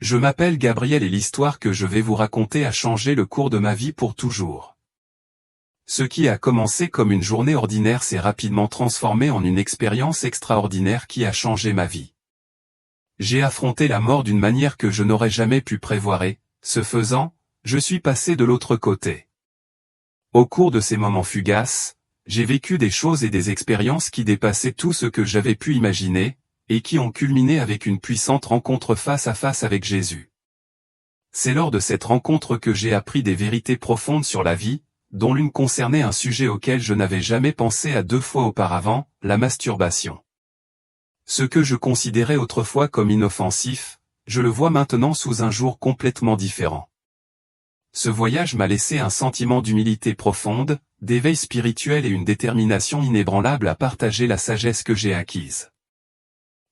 Je m'appelle Gabriel et l'histoire que je vais vous raconter a changé le cours de ma vie pour toujours. Ce qui a commencé comme une journée ordinaire s'est rapidement transformé en une expérience extraordinaire qui a changé ma vie. J'ai affronté la mort d'une manière que je n'aurais jamais pu prévoir et, ce faisant, je suis passé de l'autre côté. Au cours de ces moments fugaces, j'ai vécu des choses et des expériences qui dépassaient tout ce que j'avais pu imaginer, et qui ont culminé avec une puissante rencontre face à face avec Jésus. C'est lors de cette rencontre que j'ai appris des vérités profondes sur la vie, dont l'une concernait un sujet auquel je n'avais jamais pensé à deux fois auparavant, la masturbation. Ce que je considérais autrefois comme inoffensif, je le vois maintenant sous un jour complètement différent. Ce voyage m'a laissé un sentiment d'humilité profonde, d'éveil spirituel et une détermination inébranlable à partager la sagesse que j'ai acquise.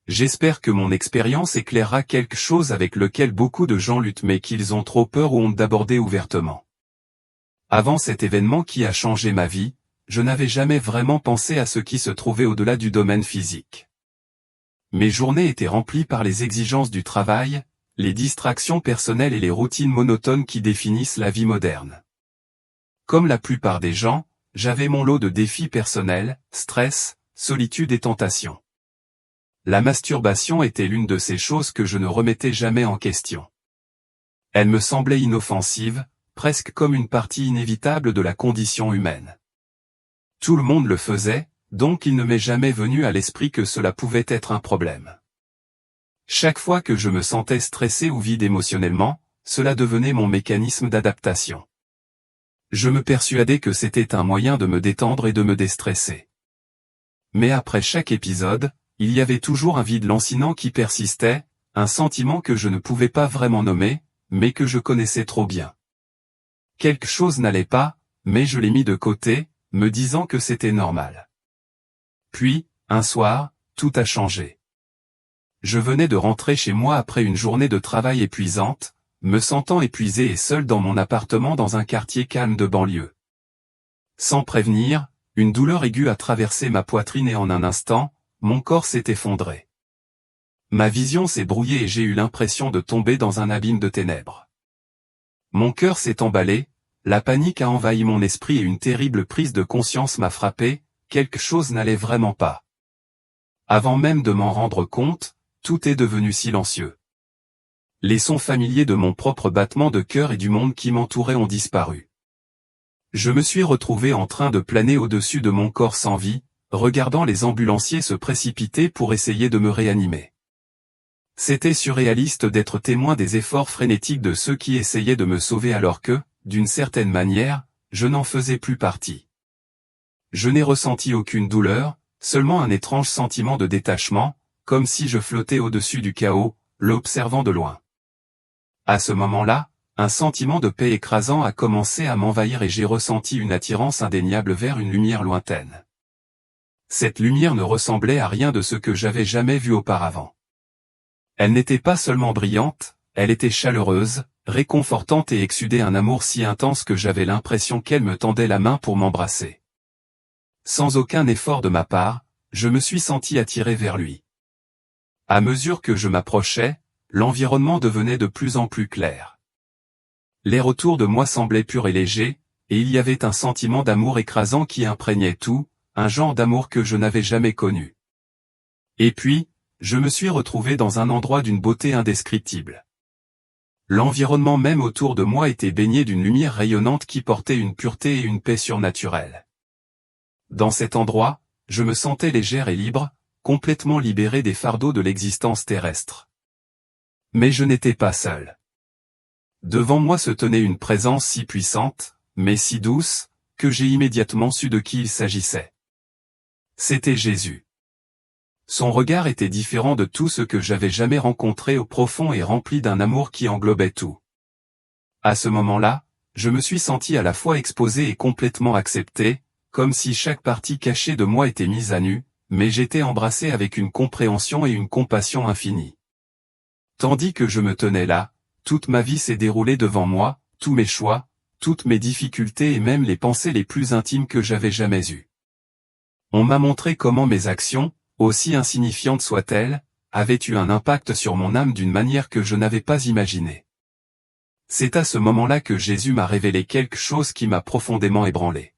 J'espère que mon expérience éclairera quelque chose avec lequel beaucoup de gens luttent mais qu'ils ont trop peur ou honte d'aborder ouvertement. Avant cet événement qui a changé ma vie, je n'avais jamais vraiment pensé à ce qui se trouvait au-delà du domaine physique. Mes journées étaient remplies par les exigences du travail, les distractions personnelles et les routines monotones qui définissent la vie moderne. Comme la plupart des gens, j'avais mon lot de défis personnels, stress, solitude et tentation. La masturbation était l'une de ces choses que je ne remettais jamais en question. Elle me semblait inoffensive, presque comme une partie inévitable de la condition humaine. Tout le monde le faisait, donc il ne m'est jamais venu à l'esprit que cela pouvait être un problème. Chaque fois que je me sentais stressé ou vide émotionnellement, cela devenait mon mécanisme d'adaptation. Je me persuadais que c'était un moyen de me détendre et de me déstresser. Mais après chaque épisode, il y avait toujours un vide lancinant qui persistait, un sentiment que je ne pouvais pas vraiment nommer, mais que je connaissais trop bien. Quelque chose n'allait pas, mais je l'ai mis de côté, me disant que c'était normal. Puis, un soir, tout a changé. Je venais de rentrer chez moi après une journée de travail épuisante, me sentant épuisé et seul dans mon appartement dans un quartier calme de banlieue. Sans prévenir, une douleur aiguë a traversé ma poitrine et en un instant, mon corps s'est effondré. Ma vision s'est brouillée et j'ai eu l'impression de tomber dans un abîme de ténèbres. Mon cœur s'est emballé, la panique a envahi mon esprit et une terrible prise de conscience m'a frappé, quelque chose n'allait vraiment pas. Avant même de m'en rendre compte, tout est devenu silencieux. Les sons familiers de mon propre battement de cœur et du monde qui m'entourait ont disparu. Je me suis retrouvé en train de planer au-dessus de mon corps sans vie, regardant les ambulanciers se précipiter pour essayer de me réanimer. C'était surréaliste d'être témoin des efforts frénétiques de ceux qui essayaient de me sauver alors que, d'une certaine manière, je n'en faisais plus partie. Je n'ai ressenti aucune douleur, seulement un étrange sentiment de détachement, comme si je flottais au-dessus du chaos, l'observant de loin. À ce moment-là, un sentiment de paix écrasant a commencé à m'envahir et j'ai ressenti une attirance indéniable vers une lumière lointaine. Cette lumière ne ressemblait à rien de ce que j'avais jamais vu auparavant. Elle n'était pas seulement brillante, elle était chaleureuse, réconfortante et exsudait un amour si intense que j'avais l'impression qu'elle me tendait la main pour m'embrasser. Sans aucun effort de ma part, je me suis senti attiré vers lui. À mesure que je m'approchais, l'environnement devenait de plus en plus clair. L'air autour de moi semblait pur et léger, et il y avait un sentiment d'amour écrasant qui imprégnait tout, un genre d'amour que je n'avais jamais connu. Et puis, je me suis retrouvé dans un endroit d'une beauté indescriptible. L'environnement même autour de moi était baigné d'une lumière rayonnante qui portait une pureté et une paix surnaturelle. Dans cet endroit, je me sentais légère et libre, complètement libéré des fardeaux de l'existence terrestre. Mais je n'étais pas seul. Devant moi se tenait une présence si puissante, mais si douce, que j'ai immédiatement su de qui il s'agissait. C'était Jésus. Son regard était différent de tout ce que j'avais jamais rencontré au profond et rempli d'un amour qui englobait tout. À ce moment-là, je me suis senti à la fois exposé et complètement accepté, comme si chaque partie cachée de moi était mise à nu, mais j'étais embrassé avec une compréhension et une compassion infinies. Tandis que je me tenais là, toute ma vie s'est déroulée devant moi, tous mes choix, toutes mes difficultés et même les pensées les plus intimes que j'avais jamais eues. On m'a montré comment mes actions, aussi insignifiantes soient-elles, avait eu un impact sur mon âme d'une manière que je n'avais pas imaginée. C'est à ce moment-là que Jésus m'a révélé quelque chose qui m'a profondément ébranlé.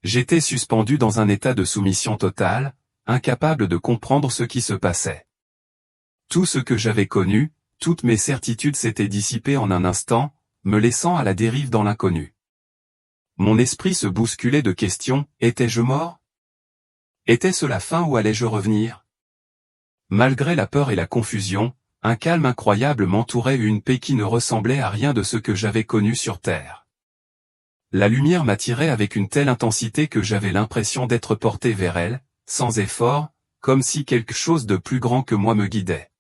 J'étais suspendu dans un état de soumission totale, incapable de comprendre ce qui se passait. Tout ce que j'avais connu, toutes mes certitudes s'étaient dissipées en un instant, me laissant à la dérive dans l'inconnu. Mon esprit se bousculait de questions, étais-je mort? Était-ce la fin ou allais-je revenir? Malgré la peur et la confusion, un calme incroyable m'entourait et une paix qui ne ressemblait à rien de ce que j'avais connu sur terre. La lumière m'attirait avec une telle intensité que j'avais l'impression d'être porté vers elle, sans effort, comme si quelque chose de plus grand que moi me guidait.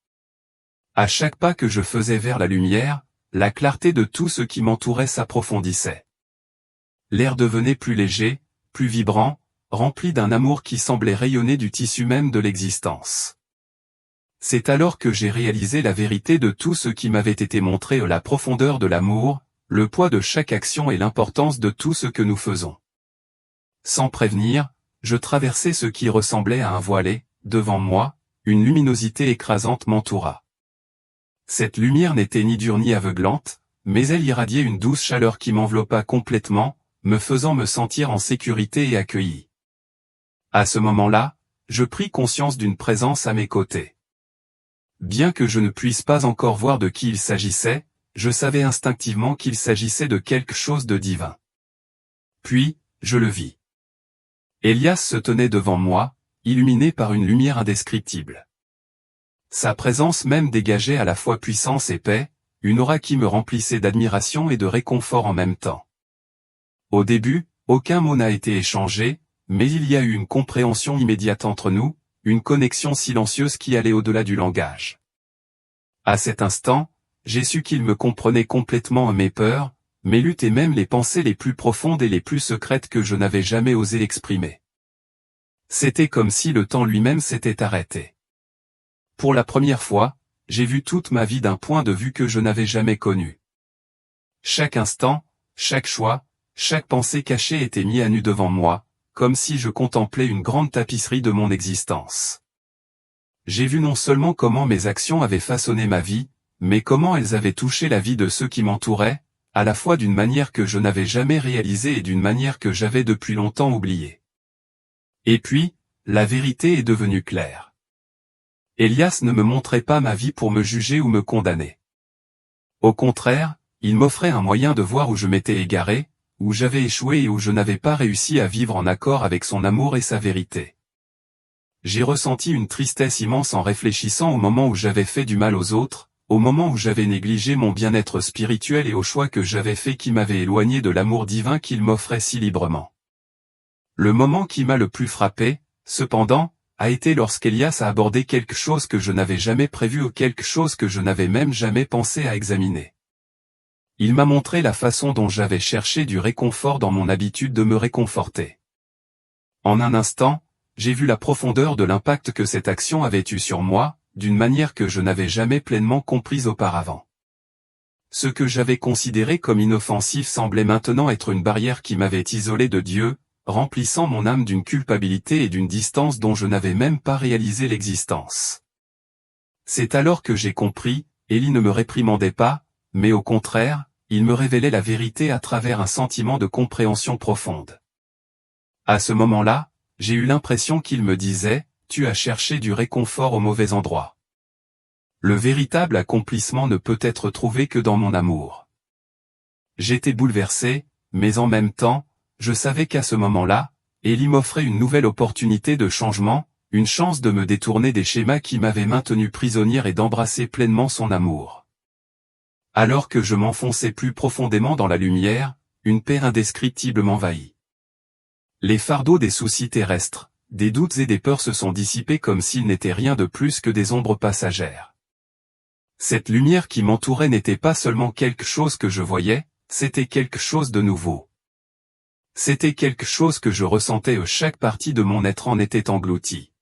À chaque pas que je faisais vers la lumière, la clarté de tout ce qui m'entourait s'approfondissait. L'air devenait plus léger, plus vibrant, rempli d'un amour qui semblait rayonner du tissu même de l'existence. C'est alors que j'ai réalisé la vérité de tout ce qui m'avait été montré, la profondeur de l'amour, le poids de chaque action et l'importance de tout ce que nous faisons. Sans prévenir, je traversais ce qui ressemblait à un voile et, devant moi, une luminosité écrasante m'entoura. Cette lumière n'était ni dure ni aveuglante, mais elle irradiait une douce chaleur qui m'enveloppa complètement, me faisant me sentir en sécurité et accueilli. À ce moment-là, je pris conscience d'une présence à mes côtés. Bien que je ne puisse pas encore voir de qui il s'agissait, je savais instinctivement qu'il s'agissait de quelque chose de divin. Puis, je le vis. Elias se tenait devant moi, illuminé par une lumière indescriptible. Sa présence même dégageait à la fois puissance et paix, une aura qui me remplissait d'admiration et de réconfort en même temps. Au début, aucun mot n'a été échangé, mais il y a eu une compréhension immédiate entre nous, une connexion silencieuse qui allait au-delà du langage. À cet instant, j'ai su qu'il me comprenait complètement mes peurs, mes luttes et même les pensées les plus profondes et les plus secrètes que je n'avais jamais osé exprimer. C'était comme si le temps lui-même s'était arrêté. Pour la première fois, j'ai vu toute ma vie d'un point de vue que je n'avais jamais connu. Chaque instant, chaque choix, chaque pensée cachée était mis à nu devant moi, comme si je contemplais une grande tapisserie de mon existence. J'ai vu non seulement comment mes actions avaient façonné ma vie, mais comment elles avaient touché la vie de ceux qui m'entouraient, à la fois d'une manière que je n'avais jamais réalisée et d'une manière que j'avais depuis longtemps oubliée. Et puis, la vérité est devenue claire. Elias ne me montrait pas ma vie pour me juger ou me condamner. Au contraire, il m'offrait un moyen de voir où je m'étais égaré, où j'avais échoué et où je n'avais pas réussi à vivre en accord avec son amour et sa vérité. J'ai ressenti une tristesse immense en réfléchissant au moment où j'avais fait du mal aux autres, au moment où j'avais négligé mon bien-être spirituel et au choix que j'avais fait qui m'avait éloigné de l'amour divin qu'il m'offrait si librement. Le moment qui m'a le plus frappé, cependant, a été lorsqu'Elias a abordé quelque chose que je n'avais jamais prévu ou quelque chose que je n'avais même jamais pensé à examiner. Il m'a montré la façon dont j'avais cherché du réconfort dans mon habitude de me réconforter. En un instant, j'ai vu la profondeur de l'impact que cette action avait eu sur moi, d'une manière que je n'avais jamais pleinement comprise auparavant. Ce que j'avais considéré comme inoffensif semblait maintenant être une barrière qui m'avait isolé de Dieu, remplissant mon âme d'une culpabilité et d'une distance dont je n'avais même pas réalisé l'existence. C'est alors que j'ai compris, Élie ne me réprimandait pas, mais au contraire, il me révélait la vérité à travers un sentiment de compréhension profonde. À ce moment-là, j'ai eu l'impression qu'il me disait, « Tu as cherché du réconfort au mauvais endroit. Le véritable accomplissement ne peut être trouvé que dans mon amour. » J'étais bouleversé, mais en même temps, je savais qu'à ce moment-là, Élie m'offrait une nouvelle opportunité de changement, une chance de me détourner des schémas qui m'avaient maintenu prisonnière et d'embrasser pleinement son amour. Alors que je m'enfonçais plus profondément dans la lumière, une paix indescriptible m'envahit. Les fardeaux des soucis terrestres, des doutes et des peurs se sont dissipés comme s'ils n'étaient rien de plus que des ombres passagères. Cette lumière qui m'entourait n'était pas seulement quelque chose que je voyais, c'était quelque chose de nouveau. C'était quelque chose que je ressentais et chaque partie de mon être en était engloutie.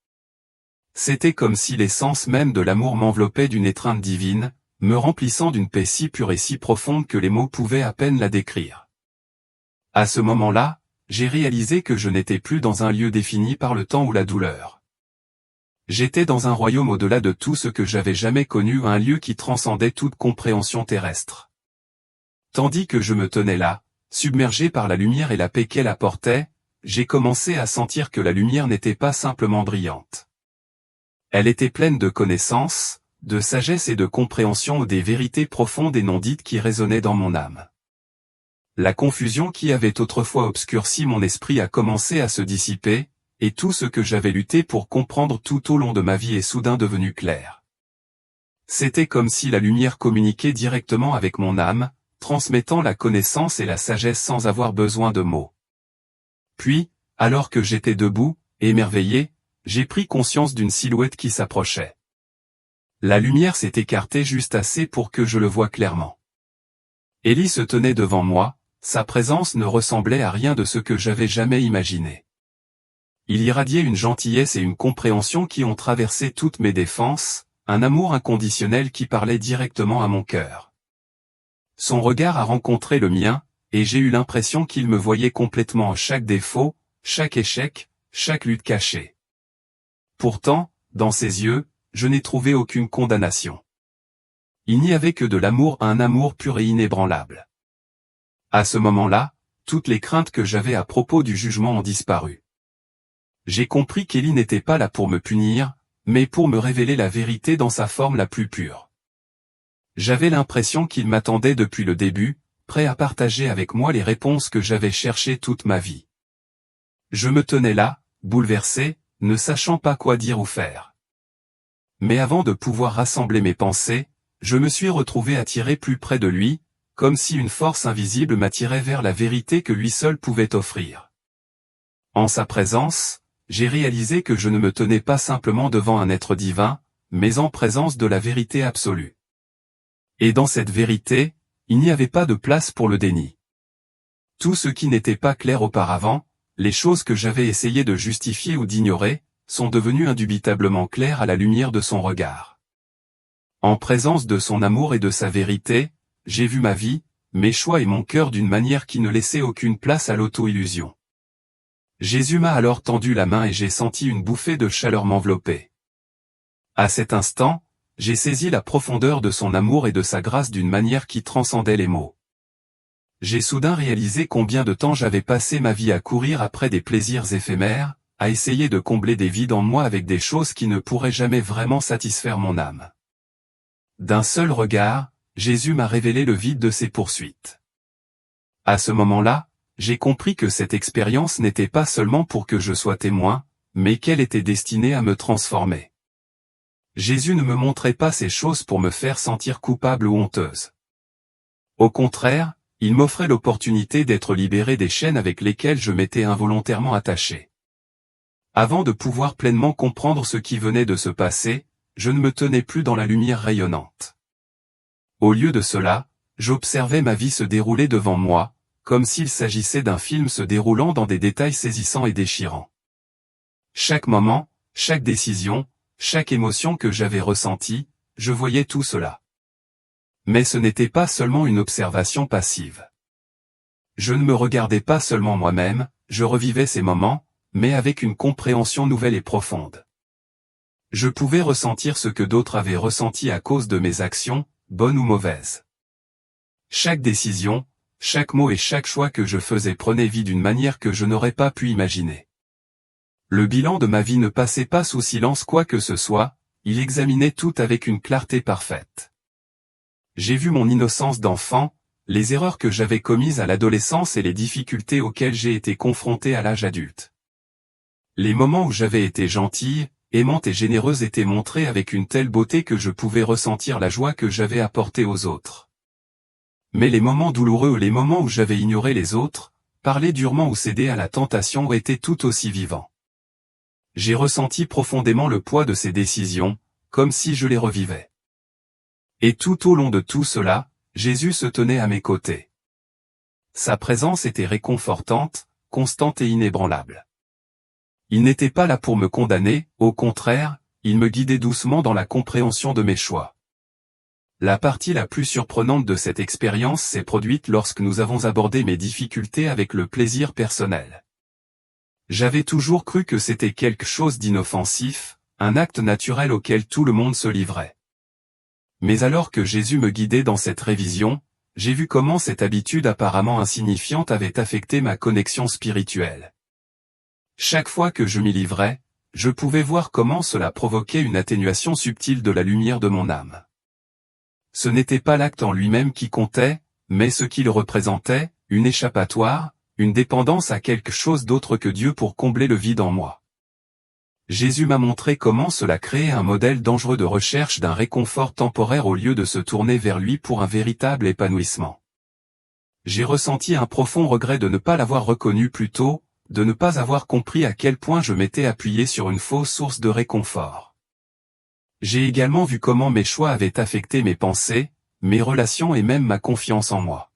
C'était comme si l'essence même de l'amour m'enveloppait d'une étreinte divine, me remplissant d'une paix si pure et si profonde que les mots pouvaient à peine la décrire. À ce moment-là, j'ai réalisé que je n'étais plus dans un lieu défini par le temps ou la douleur. J'étais dans un royaume au-delà de tout ce que j'avais jamais connu, un lieu qui transcendait toute compréhension terrestre. Tandis que je me tenais là, submergé par la lumière et la paix qu'elle apportait, j'ai commencé à sentir que la lumière n'était pas simplement brillante. Elle était pleine de connaissances, de sagesse et de compréhension des vérités profondes et non dites qui résonnaient dans mon âme. La confusion qui avait autrefois obscurci mon esprit a commencé à se dissiper, et tout ce que j'avais lutté pour comprendre tout au long de ma vie est soudain devenu clair. C'était comme si la lumière communiquait directement avec mon âme, transmettant la connaissance et la sagesse sans avoir besoin de mots. Puis, alors que j'étais debout, émerveillé, j'ai pris conscience d'une silhouette qui s'approchait. La lumière s'est écartée juste assez pour que je le voie clairement. Élie se tenait devant moi, sa présence ne ressemblait à rien de ce que j'avais jamais imaginé. Il irradiait une gentillesse et une compréhension qui ont traversé toutes mes défenses, un amour inconditionnel qui parlait directement à mon cœur. Son regard a rencontré le mien, et j'ai eu l'impression qu'il me voyait complètement à chaque défaut, chaque échec, chaque lutte cachée. Pourtant, dans ses yeux, je n'ai trouvé aucune condamnation. Il n'y avait que de l'amour, un amour pur et inébranlable. À ce moment-là, toutes les craintes que j'avais à propos du jugement ont disparu. J'ai compris qu'Élie n'était pas là pour me punir, mais pour me révéler la vérité dans sa forme la plus pure. J'avais l'impression qu'il m'attendait depuis le début, prêt à partager avec moi les réponses que j'avais cherchées toute ma vie. Je me tenais là, bouleversé, ne sachant pas quoi dire ou faire. Mais avant de pouvoir rassembler mes pensées, je me suis retrouvé attiré plus près de lui, comme si une force invisible m'attirait vers la vérité que lui seul pouvait offrir. En sa présence, j'ai réalisé que je ne me tenais pas simplement devant un être divin, mais en présence de la vérité absolue. Et dans cette vérité, il n'y avait pas de place pour le déni. Tout ce qui n'était pas clair auparavant, les choses que j'avais essayé de justifier ou d'ignorer, sont devenues indubitablement claires à la lumière de son regard. En présence de son amour et de sa vérité, j'ai vu ma vie, mes choix et mon cœur d'une manière qui ne laissait aucune place à l'auto-illusion. Jésus m'a alors tendu la main et j'ai senti une bouffée de chaleur m'envelopper. À cet instant, j'ai saisi la profondeur de son amour et de sa grâce d'une manière qui transcendait les mots. J'ai soudain réalisé combien de temps j'avais passé ma vie à courir après des plaisirs éphémères, à essayer de combler des vides en moi avec des choses qui ne pourraient jamais vraiment satisfaire mon âme. D'un seul regard, Jésus m'a révélé le vide de ses poursuites. À ce moment-là, j'ai compris que cette expérience n'était pas seulement pour que je sois témoin, mais qu'elle était destinée à me transformer. Jésus ne me montrait pas ces choses pour me faire sentir coupable ou honteuse. Au contraire, il m'offrait l'opportunité d'être libéré des chaînes avec lesquelles je m'étais involontairement attaché. Avant de pouvoir pleinement comprendre ce qui venait de se passer, je ne me tenais plus dans la lumière rayonnante. Au lieu de cela, j'observais ma vie se dérouler devant moi, comme s'il s'agissait d'un film se déroulant dans des détails saisissants et déchirants. Chaque moment, chaque décision, chaque émotion que j'avais ressentie, je voyais tout cela. Mais ce n'était pas seulement une observation passive. Je ne me regardais pas seulement moi-même, je revivais ces moments, mais avec une compréhension nouvelle et profonde. Je pouvais ressentir ce que d'autres avaient ressenti à cause de mes actions, bonnes ou mauvaises. Chaque décision, chaque mot et chaque choix que je faisais prenait vie d'une manière que je n'aurais pas pu imaginer. Le bilan de ma vie ne passait pas sous silence quoi que ce soit, il examinait tout avec une clarté parfaite. J'ai vu mon innocence d'enfant, les erreurs que j'avais commises à l'adolescence et les difficultés auxquelles j'ai été confronté à l'âge adulte. Les moments où j'avais été gentille, aimante et généreuse étaient montrés avec une telle beauté que je pouvais ressentir la joie que j'avais apportée aux autres. Mais les moments douloureux, les moments où j'avais ignoré les autres, parlé durement ou cédé à la tentation étaient tout aussi vivants. J'ai ressenti profondément le poids de ces décisions, comme si je les revivais. Et tout au long de tout cela, Jésus se tenait à mes côtés. Sa présence était réconfortante, constante et inébranlable. Il n'était pas là pour me condamner, au contraire, il me guidait doucement dans la compréhension de mes choix. La partie la plus surprenante de cette expérience s'est produite lorsque nous avons abordé mes difficultés avec le plaisir personnel. J'avais toujours cru que c'était quelque chose d'inoffensif, un acte naturel auquel tout le monde se livrait. Mais alors que Jésus me guidait dans cette révision, j'ai vu comment cette habitude apparemment insignifiante avait affecté ma connexion spirituelle. Chaque fois que je m'y livrais, je pouvais voir comment cela provoquait une atténuation subtile de la lumière de mon âme. Ce n'était pas l'acte en lui-même qui comptait, mais ce qu'il représentait, une échappatoire, une dépendance à quelque chose d'autre que Dieu pour combler le vide en moi. Jésus m'a montré comment cela créait un modèle dangereux de recherche d'un réconfort temporaire au lieu de se tourner vers lui pour un véritable épanouissement. J'ai ressenti un profond regret de ne pas l'avoir reconnu plus tôt, de ne pas avoir compris à quel point je m'étais appuyé sur une fausse source de réconfort. J'ai également vu comment mes choix avaient affecté mes pensées, mes relations et même ma confiance en moi.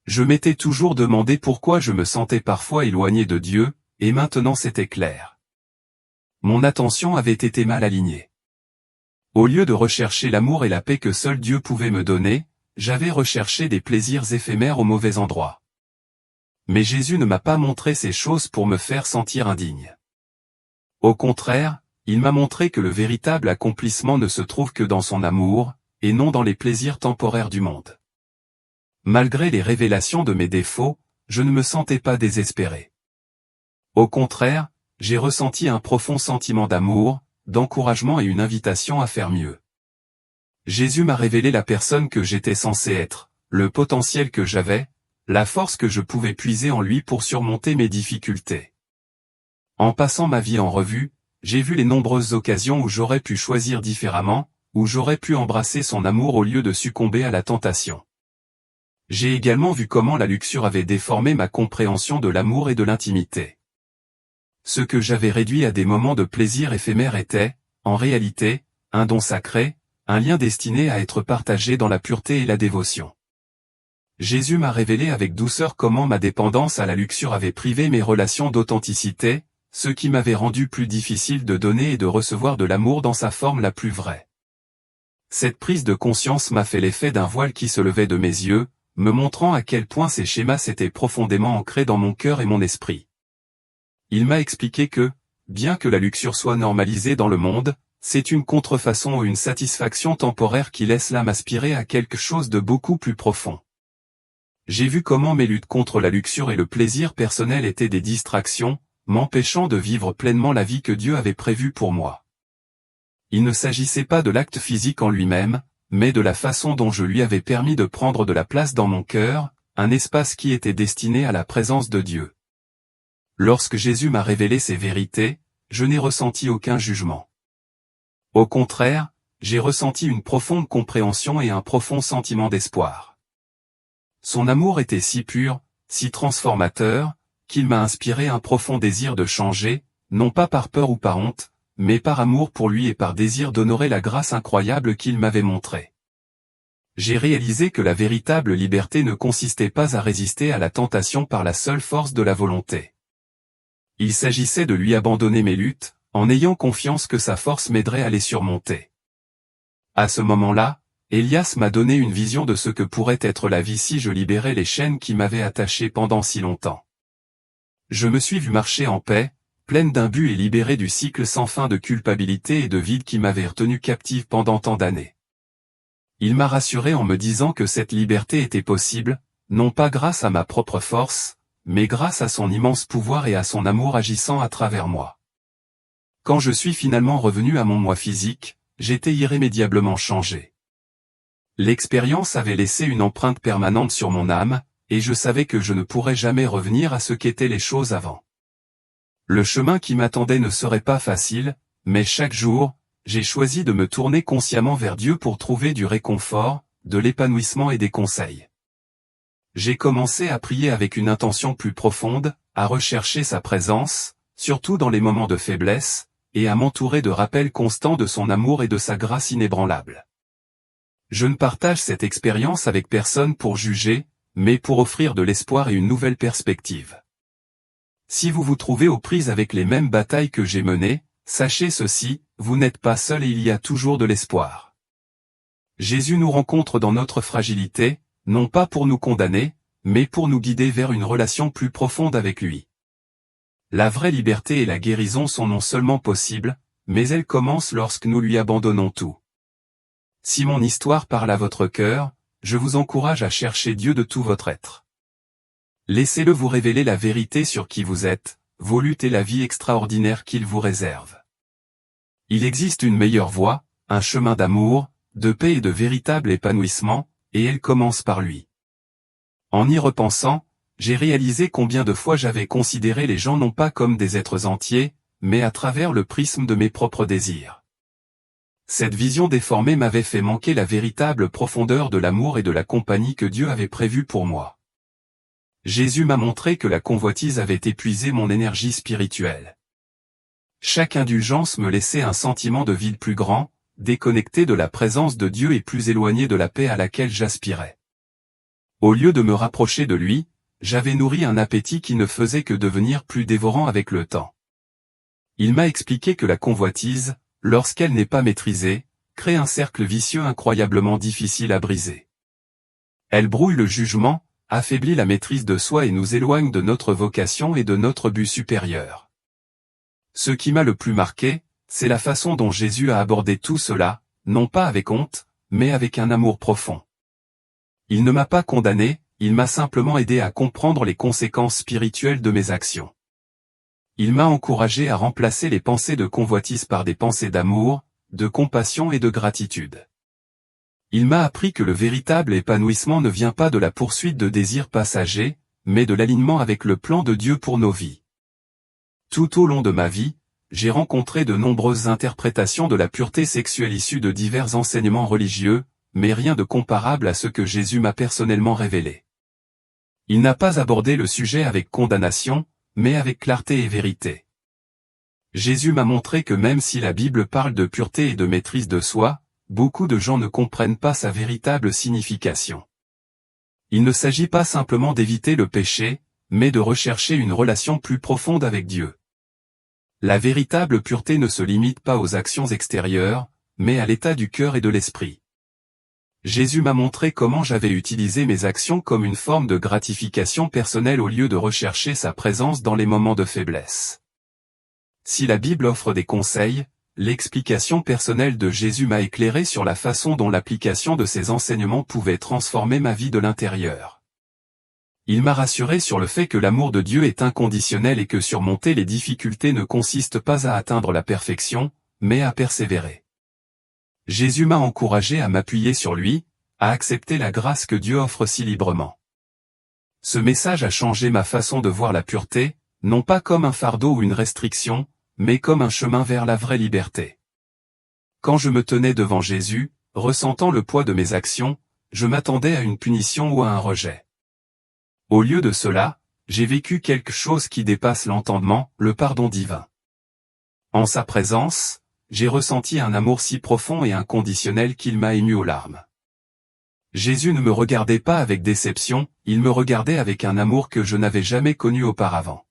Je m'étais toujours demandé pourquoi je me sentais parfois éloigné de Dieu, et maintenant c'était clair. Mon attention avait été mal alignée. Au lieu de rechercher l'amour et la paix que seul Dieu pouvait me donner, j'avais recherché des plaisirs éphémères au mauvais endroit. Mais Jésus ne m'a pas montré ces choses pour me faire sentir indigne. Au contraire, il m'a montré que le véritable accomplissement ne se trouve que dans son amour, et non dans les plaisirs temporaires du monde. Malgré les révélations de mes défauts, je ne me sentais pas désespéré. Au contraire, j'ai ressenti un profond sentiment d'amour, d'encouragement et une invitation à faire mieux. Jésus m'a révélé la personne que j'étais censé être, le potentiel que j'avais, la force que je pouvais puiser en lui pour surmonter mes difficultés. En passant ma vie en revue, j'ai vu les nombreuses occasions où j'aurais pu choisir différemment, où j'aurais pu embrasser son amour au lieu de succomber à la tentation. J'ai également vu comment la luxure avait déformé ma compréhension de l'amour et de l'intimité. Ce que j'avais réduit à des moments de plaisir éphémères était, en réalité, un don sacré, un lien destiné à être partagé dans la pureté et la dévotion. Jésus m'a révélé avec douceur comment ma dépendance à la luxure avait privé mes relations d'authenticité, ce qui m'avait rendu plus difficile de donner et de recevoir de l'amour dans sa forme la plus vraie. Cette prise de conscience m'a fait l'effet d'un voile qui se levait de mes yeux, me montrant à quel point ces schémas s'étaient profondément ancrés dans mon cœur et mon esprit. Il m'a expliqué que, bien que la luxure soit normalisée dans le monde, c'est une contrefaçon ou une satisfaction temporaire qui laisse l'âme aspirer à quelque chose de beaucoup plus profond. J'ai vu comment mes luttes contre la luxure et le plaisir personnel étaient des distractions, m'empêchant de vivre pleinement la vie que Dieu avait prévue pour moi. Il ne s'agissait pas de l'acte physique en lui-même, mais de la façon dont je lui avais permis de prendre de la place dans mon cœur, un espace qui était destiné à la présence de Dieu. Lorsque Jésus m'a révélé ces vérités, je n'ai ressenti aucun jugement. Au contraire, j'ai ressenti une profonde compréhension et un profond sentiment d'espoir. Son amour était si pur, si transformateur, qu'il m'a inspiré un profond désir de changer, non pas par peur ou par honte, mais par amour pour lui et par désir d'honorer la grâce incroyable qu'il m'avait montrée. J'ai réalisé que la véritable liberté ne consistait pas à résister à la tentation par la seule force de la volonté. Il s'agissait de lui abandonner mes luttes, en ayant confiance que sa force m'aiderait à les surmonter. À ce moment-là, Elias m'a donné une vision de ce que pourrait être la vie si je libérais les chaînes qui m'avaient attaché pendant si longtemps. Je me suis vu marcher en paix, pleine d'un but et libéré du cycle sans fin de culpabilité et de vide qui m'avait retenu captive pendant tant d'années. Il m'a rassuré en me disant que cette liberté était possible, non pas grâce à ma propre force, mais grâce à son immense pouvoir et à son amour agissant à travers moi. Quand je suis finalement revenu à mon moi physique, j'étais irrémédiablement changé. L'expérience avait laissé une empreinte permanente sur mon âme, et je savais que je ne pourrais jamais revenir à ce qu'étaient les choses avant. Le chemin qui m'attendait ne serait pas facile, mais chaque jour, j'ai choisi de me tourner consciemment vers Dieu pour trouver du réconfort, de l'épanouissement et des conseils. J'ai commencé à prier avec une intention plus profonde, à rechercher sa présence, surtout dans les moments de faiblesse, et à m'entourer de rappels constants de son amour et de sa grâce inébranlable. Je ne partage cette expérience avec personne pour juger, mais pour offrir de l'espoir et une nouvelle perspective. Si vous vous trouvez aux prises avec les mêmes batailles que j'ai menées, sachez ceci, vous n'êtes pas seul et il y a toujours de l'espoir. Jésus nous rencontre dans notre fragilité, non pas pour nous condamner, mais pour nous guider vers une relation plus profonde avec lui. La vraie liberté et la guérison sont non seulement possibles, mais elle commence lorsque nous lui abandonnons tout. Si mon histoire parle à votre cœur, je vous encourage à chercher Dieu de tout votre être. Laissez-le vous révéler la vérité sur qui vous êtes, vos luttes et la vie extraordinaire qu'il vous réserve. Il existe une meilleure voie, un chemin d'amour, de paix et de véritable épanouissement, et elle commence par lui. En y repensant, j'ai réalisé combien de fois j'avais considéré les gens non pas comme des êtres entiers, mais à travers le prisme de mes propres désirs. Cette vision déformée m'avait fait manquer la véritable profondeur de l'amour et de la compagnie que Dieu avait prévue pour moi. Jésus m'a montré que la convoitise avait épuisé mon énergie spirituelle. Chaque indulgence me laissait un sentiment de vide plus grand, déconnecté de la présence de Dieu et plus éloigné de la paix à laquelle j'aspirais. Au lieu de me rapprocher de lui, j'avais nourri un appétit qui ne faisait que devenir plus dévorant avec le temps. Il m'a expliqué que la convoitise, lorsqu'elle n'est pas maîtrisée, crée un cercle vicieux incroyablement difficile à briser. Elle brouille le jugement, affaiblit la maîtrise de soi et nous éloigne de notre vocation et de notre but supérieur. Ce qui m'a le plus marqué, c'est la façon dont Jésus a abordé tout cela, non pas avec honte, mais avec un amour profond. Il ne m'a pas condamné, il m'a simplement aidé à comprendre les conséquences spirituelles de mes actions. Il m'a encouragé à remplacer les pensées de convoitise par des pensées d'amour, de compassion et de gratitude. Il m'a appris que le véritable épanouissement ne vient pas de la poursuite de désirs passagers, mais de l'alignement avec le plan de Dieu pour nos vies. Tout au long de ma vie, j'ai rencontré de nombreuses interprétations de la pureté sexuelle issues de divers enseignements religieux, mais rien de comparable à ce que Jésus m'a personnellement révélé. Il n'a pas abordé le sujet avec condamnation, mais avec clarté et vérité. Jésus m'a montré que même si la Bible parle de pureté et de maîtrise de soi, beaucoup de gens ne comprennent pas sa véritable signification. Il ne s'agit pas simplement d'éviter le péché, mais de rechercher une relation plus profonde avec Dieu. La véritable pureté ne se limite pas aux actions extérieures, mais à l'état du cœur et de l'esprit. Jésus m'a montré comment j'avais utilisé mes actions comme une forme de gratification personnelle au lieu de rechercher sa présence dans les moments de faiblesse. Si la Bible offre des conseils, l'explication personnelle de Jésus m'a éclairé sur la façon dont l'application de ses enseignements pouvait transformer ma vie de l'intérieur. Il m'a rassuré sur le fait que l'amour de Dieu est inconditionnel et que surmonter les difficultés ne consiste pas à atteindre la perfection, mais à persévérer. Jésus m'a encouragé à m'appuyer sur lui, à accepter la grâce que Dieu offre si librement. Ce message a changé ma façon de voir la pureté, non pas comme un fardeau ou une restriction, mais comme un chemin vers la vraie liberté. Quand je me tenais devant Jésus, ressentant le poids de mes actions, je m'attendais à une punition ou à un rejet. Au lieu de cela, j'ai vécu quelque chose qui dépasse l'entendement, le pardon divin. En sa présence, j'ai ressenti un amour si profond et inconditionnel qu'il m'a ému aux larmes. Jésus ne me regardait pas avec déception, il me regardait avec un amour que je n'avais jamais connu auparavant.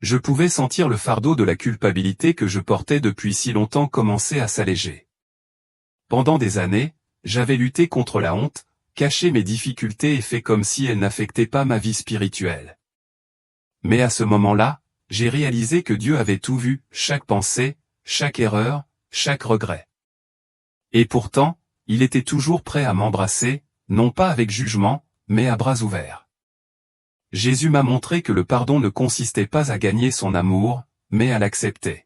Je pouvais sentir le fardeau de la culpabilité que je portais depuis si longtemps commencer à s'alléger. Pendant des années, j'avais lutté contre la honte, caché mes difficultés et fait comme si elles n'affectaient pas ma vie spirituelle. Mais à ce moment-là, j'ai réalisé que Dieu avait tout vu, chaque pensée, chaque erreur, chaque regret. Et pourtant, il était toujours prêt à m'embrasser, non pas avec jugement, mais à bras ouverts. Jésus m'a montré que le pardon ne consistait pas à gagner son amour, mais à l'accepter.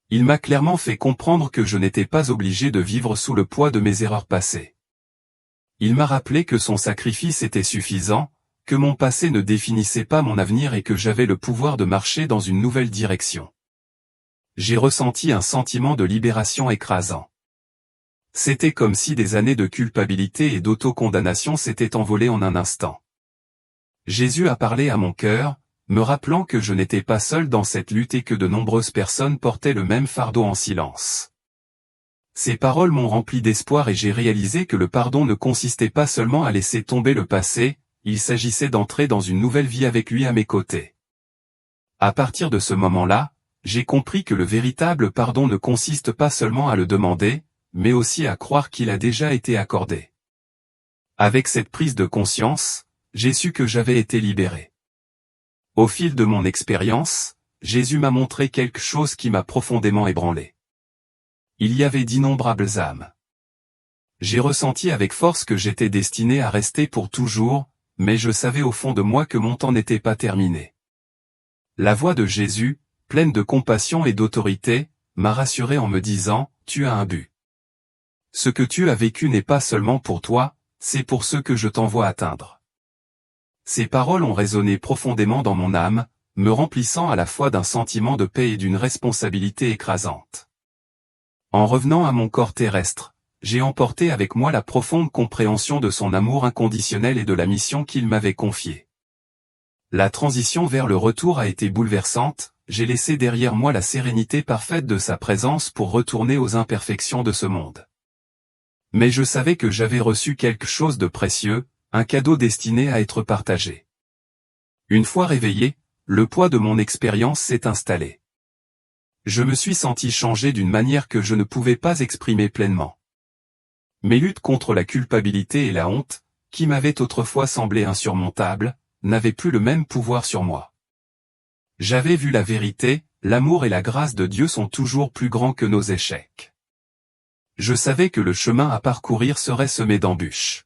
Il m'a clairement fait comprendre que je n'étais pas obligé de vivre sous le poids de mes erreurs passées. Il m'a rappelé que son sacrifice était suffisant, que mon passé ne définissait pas mon avenir et que j'avais le pouvoir de marcher dans une nouvelle direction. J'ai ressenti un sentiment de libération écrasant. C'était comme si des années de culpabilité et d'autocondamnation s'étaient envolées en un instant. Jésus a parlé à mon cœur, me rappelant que je n'étais pas seul dans cette lutte et que de nombreuses personnes portaient le même fardeau en silence. Ces paroles m'ont rempli d'espoir et j'ai réalisé que le pardon ne consistait pas seulement à laisser tomber le passé, il s'agissait d'entrer dans une nouvelle vie avec lui à mes côtés. À partir de ce moment-là, j'ai compris que le véritable pardon ne consiste pas seulement à le demander, mais aussi à croire qu'il a déjà été accordé. Avec cette prise de conscience, j'ai su que j'avais été libéré. Au fil de mon expérience, Jésus m'a montré quelque chose qui m'a profondément ébranlé. Il y avait d'innombrables âmes. J'ai ressenti avec force que j'étais destiné à rester pour toujours, mais je savais au fond de moi que mon temps n'était pas terminé. La voix de Jésus, pleine de compassion et d'autorité, m'a rassuré en me disant, « Tu as un but. Ce que tu as vécu n'est pas seulement pour toi, c'est pour ceux que je t'envoie atteindre. » Ces paroles ont résonné profondément dans mon âme, me remplissant à la fois d'un sentiment de paix et d'une responsabilité écrasante. En revenant à mon corps terrestre, j'ai emporté avec moi la profonde compréhension de son amour inconditionnel et de la mission qu'il m'avait confiée. La transition vers le retour a été bouleversante, j'ai laissé derrière moi la sérénité parfaite de sa présence pour retourner aux imperfections de ce monde. Mais je savais que j'avais reçu quelque chose de précieux, un cadeau destiné à être partagé. Une fois réveillé, le poids de mon expérience s'est installé. Je me suis senti changer d'une manière que je ne pouvais pas exprimer pleinement. Mes luttes contre la culpabilité et la honte, qui m'avaient autrefois semblé insurmontables, n'avaient plus le même pouvoir sur moi. J'avais vu la vérité, l'amour et la grâce de Dieu sont toujours plus grands que nos échecs. Je savais que le chemin à parcourir serait semé d'embûches.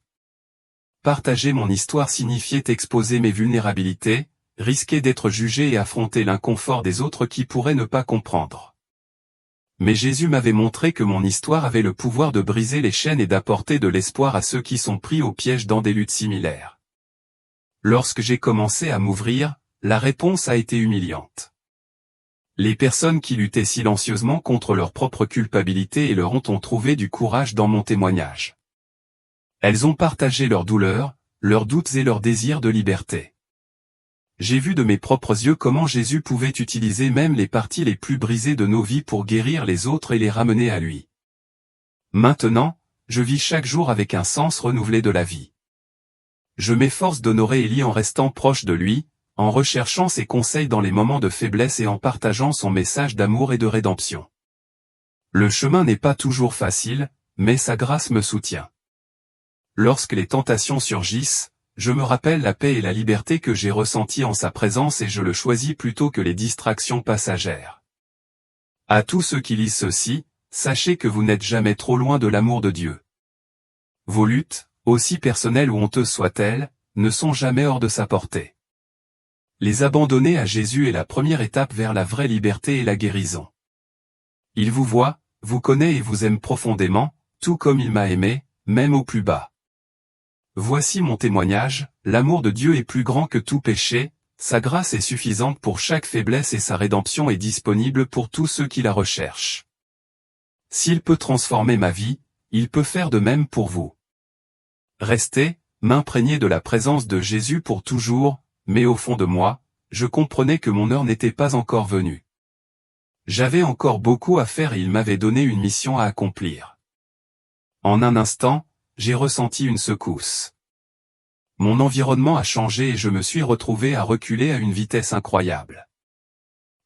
Partager mon histoire signifiait exposer mes vulnérabilités, risquer d'être jugé et affronter l'inconfort des autres qui pourraient ne pas comprendre. Mais Jésus m'avait montré que mon histoire avait le pouvoir de briser les chaînes et d'apporter de l'espoir à ceux qui sont pris au piège dans des luttes similaires. Lorsque j'ai commencé à m'ouvrir, la réponse a été humiliante. Les personnes qui luttaient silencieusement contre leur propre culpabilité et leur honte ont trouvé du courage dans mon témoignage. Elles ont partagé leurs douleurs, leurs doutes et leurs désirs de liberté. J'ai vu de mes propres yeux comment Jésus pouvait utiliser même les parties les plus brisées de nos vies pour guérir les autres et les ramener à lui. Maintenant, je vis chaque jour avec un sens renouvelé de la vie. Je m'efforce d'honorer Élie en restant proche de lui, en recherchant ses conseils dans les moments de faiblesse et en partageant son message d'amour et de rédemption. Le chemin n'est pas toujours facile, mais sa grâce me soutient. Lorsque les tentations surgissent, je me rappelle la paix et la liberté que j'ai ressenties en sa présence et je le choisis plutôt que les distractions passagères. À tous ceux qui lisent ceci, sachez que vous n'êtes jamais trop loin de l'amour de Dieu. Vos luttes, aussi personnelles ou honteuses soient-elles, ne sont jamais hors de sa portée. Les abandonner à Jésus est la première étape vers la vraie liberté et la guérison. Il vous voit, vous connaît et vous aime profondément, tout comme il m'a aimé, même au plus bas. Voici mon témoignage, l'amour de Dieu est plus grand que tout péché, sa grâce est suffisante pour chaque faiblesse et sa rédemption est disponible pour tous ceux qui la recherchent. S'il peut transformer ma vie, il peut faire de même pour vous. Restez, m'imprégner de la présence de Jésus pour toujours, mais au fond de moi, je comprenais que mon heure n'était pas encore venue. J'avais encore beaucoup à faire et il m'avait donné une mission à accomplir. En un instant, j'ai ressenti une secousse. Mon environnement a changé et je me suis retrouvé à reculer à une vitesse incroyable.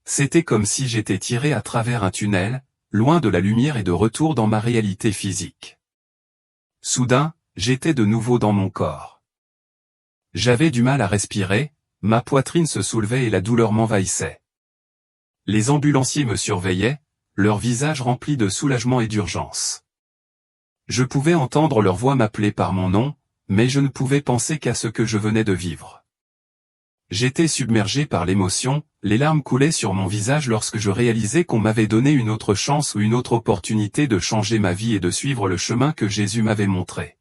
C'était comme si j'étais tiré à travers un tunnel, loin de la lumière et de retour dans ma réalité physique. Soudain, j'étais de nouveau dans mon corps. J'avais du mal à respirer, ma poitrine se soulevait et la douleur m'envahissait. Les ambulanciers me surveillaient, leur visage rempli de soulagement et d'urgence. Je pouvais entendre leur voix m'appeler par mon nom, mais je ne pouvais penser qu'à ce que je venais de vivre. J'étais submergé par l'émotion, les larmes coulaient sur mon visage lorsque je réalisais qu'on m'avait donné une autre chance ou une autre opportunité de changer ma vie et de suivre le chemin que Jésus m'avait montré.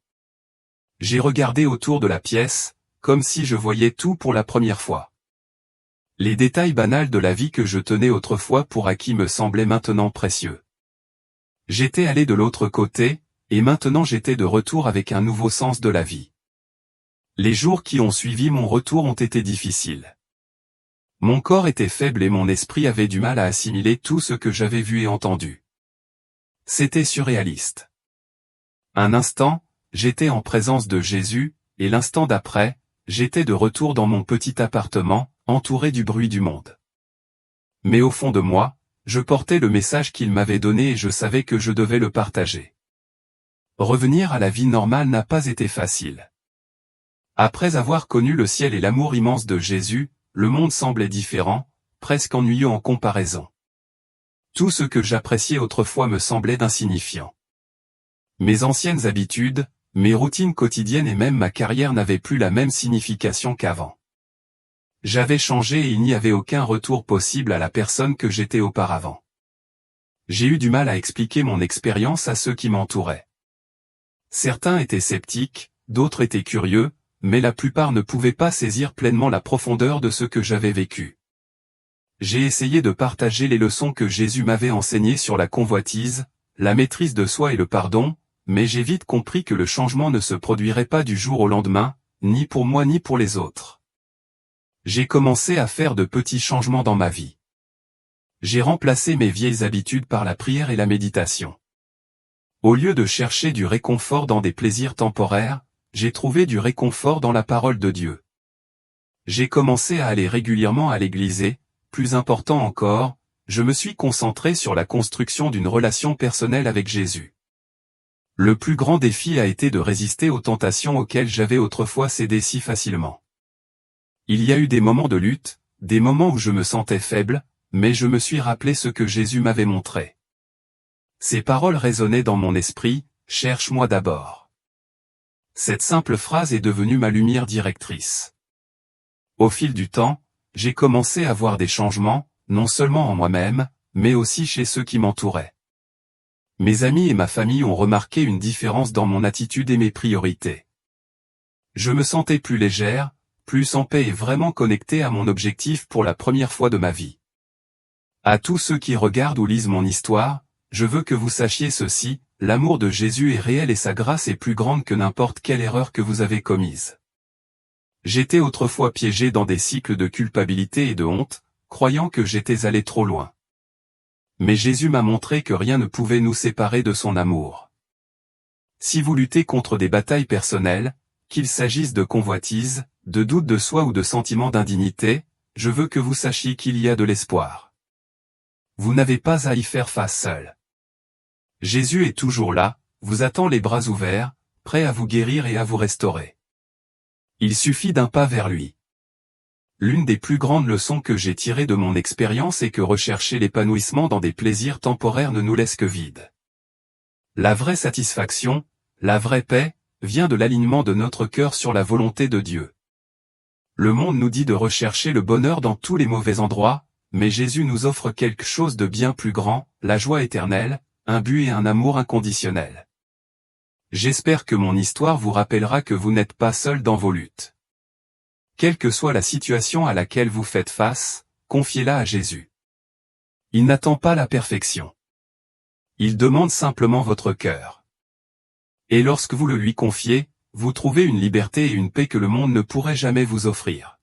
J'ai regardé autour de la pièce, comme si je voyais tout pour la première fois. Les détails banals de la vie que je tenais autrefois pour acquis me semblaient maintenant précieux. J'étais allé de l'autre côté, et maintenant j'étais de retour avec un nouveau sens de la vie. Les jours qui ont suivi mon retour ont été difficiles. Mon corps était faible et mon esprit avait du mal à assimiler tout ce que j'avais vu et entendu. C'était surréaliste. Un instant, j'étais en présence de Jésus, et l'instant d'après, j'étais de retour dans mon petit appartement, entouré du bruit du monde. Mais au fond de moi, je portais le message qu'il m'avait donné et je savais que je devais le partager. Revenir à la vie normale n'a pas été facile. Après avoir connu le ciel et l'amour immense de Jésus, le monde semblait différent, presque ennuyeux en comparaison. Tout ce que j'appréciais autrefois me semblait d'insignifiant. Mes anciennes habitudes, mes routines quotidiennes et même ma carrière n'avaient plus la même signification qu'avant. J'avais changé et il n'y avait aucun retour possible à la personne que j'étais auparavant. J'ai eu du mal à expliquer mon expérience à ceux qui m'entouraient. Certains étaient sceptiques, d'autres étaient curieux, mais la plupart ne pouvaient pas saisir pleinement la profondeur de ce que j'avais vécu. J'ai essayé de partager les leçons que Jésus m'avait enseignées sur la convoitise, la maîtrise de soi et le pardon, mais j'ai vite compris que le changement ne se produirait pas du jour au lendemain, ni pour moi ni pour les autres. J'ai commencé à faire de petits changements dans ma vie. J'ai remplacé mes vieilles habitudes par la prière et la méditation. Au lieu de chercher du réconfort dans des plaisirs temporaires, j'ai trouvé du réconfort dans la parole de Dieu. J'ai commencé à aller régulièrement à l'église et, plus important encore, je me suis concentré sur la construction d'une relation personnelle avec Jésus. Le plus grand défi a été de résister aux tentations auxquelles j'avais autrefois cédé si facilement. Il y a eu des moments de lutte, des moments où je me sentais faible, mais je me suis rappelé ce que Jésus m'avait montré. Ces paroles résonnaient dans mon esprit, « Cherche-moi d'abord ». Cette simple phrase est devenue ma lumière directrice. Au fil du temps, j'ai commencé à voir des changements, non seulement en moi-même, mais aussi chez ceux qui m'entouraient. Mes amis et ma famille ont remarqué une différence dans mon attitude et mes priorités. Je me sentais plus légère, plus en paix et vraiment connecté à mon objectif pour la première fois de ma vie. À tous ceux qui regardent ou lisent mon histoire, je veux que vous sachiez ceci, l'amour de Jésus est réel et sa grâce est plus grande que n'importe quelle erreur que vous avez commise. J'étais autrefois piégé dans des cycles de culpabilité et de honte, croyant que j'étais allé trop loin. Mais Jésus m'a montré que rien ne pouvait nous séparer de son amour. Si vous luttez contre des batailles personnelles, qu'il s'agisse de convoitise, de doute de soi ou de sentiment d'indignité, je veux que vous sachiez qu'il y a de l'espoir. Vous n'avez pas à y faire face seul. Jésus est toujours là, vous attend les bras ouverts, prêt à vous guérir et à vous restaurer. Il suffit d'un pas vers lui. L'une des plus grandes leçons que j'ai tirées de mon expérience est que rechercher l'épanouissement dans des plaisirs temporaires ne nous laisse que vides. La vraie satisfaction, la vraie paix, vient de l'alignement de notre cœur sur la volonté de Dieu. Le monde nous dit de rechercher le bonheur dans tous les mauvais endroits, mais Jésus nous offre quelque chose de bien plus grand, la joie éternelle, un but et un amour inconditionnel. J'espère que mon histoire vous rappellera que vous n'êtes pas seul dans vos luttes. Quelle que soit la situation à laquelle vous faites face, confiez-la à Jésus. Il n'attend pas la perfection. Il demande simplement votre cœur. Et lorsque vous le lui confiez, vous trouvez une liberté et une paix que le monde ne pourrait jamais vous offrir.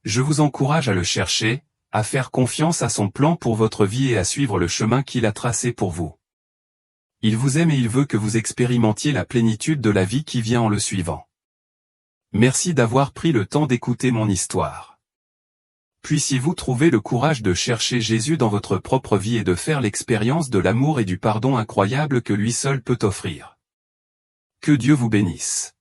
Je vous encourage à le chercher, à faire confiance à son plan pour votre vie et à suivre le chemin qu'il a tracé pour vous. Il vous aime et il veut que vous expérimentiez la plénitude de la vie qui vient en le suivant. Merci d'avoir pris le temps d'écouter mon histoire. Puissiez-vous trouver le courage de chercher Jésus dans votre propre vie et de faire l'expérience de l'amour et du pardon incroyable que lui seul peut offrir. Que Dieu vous bénisse.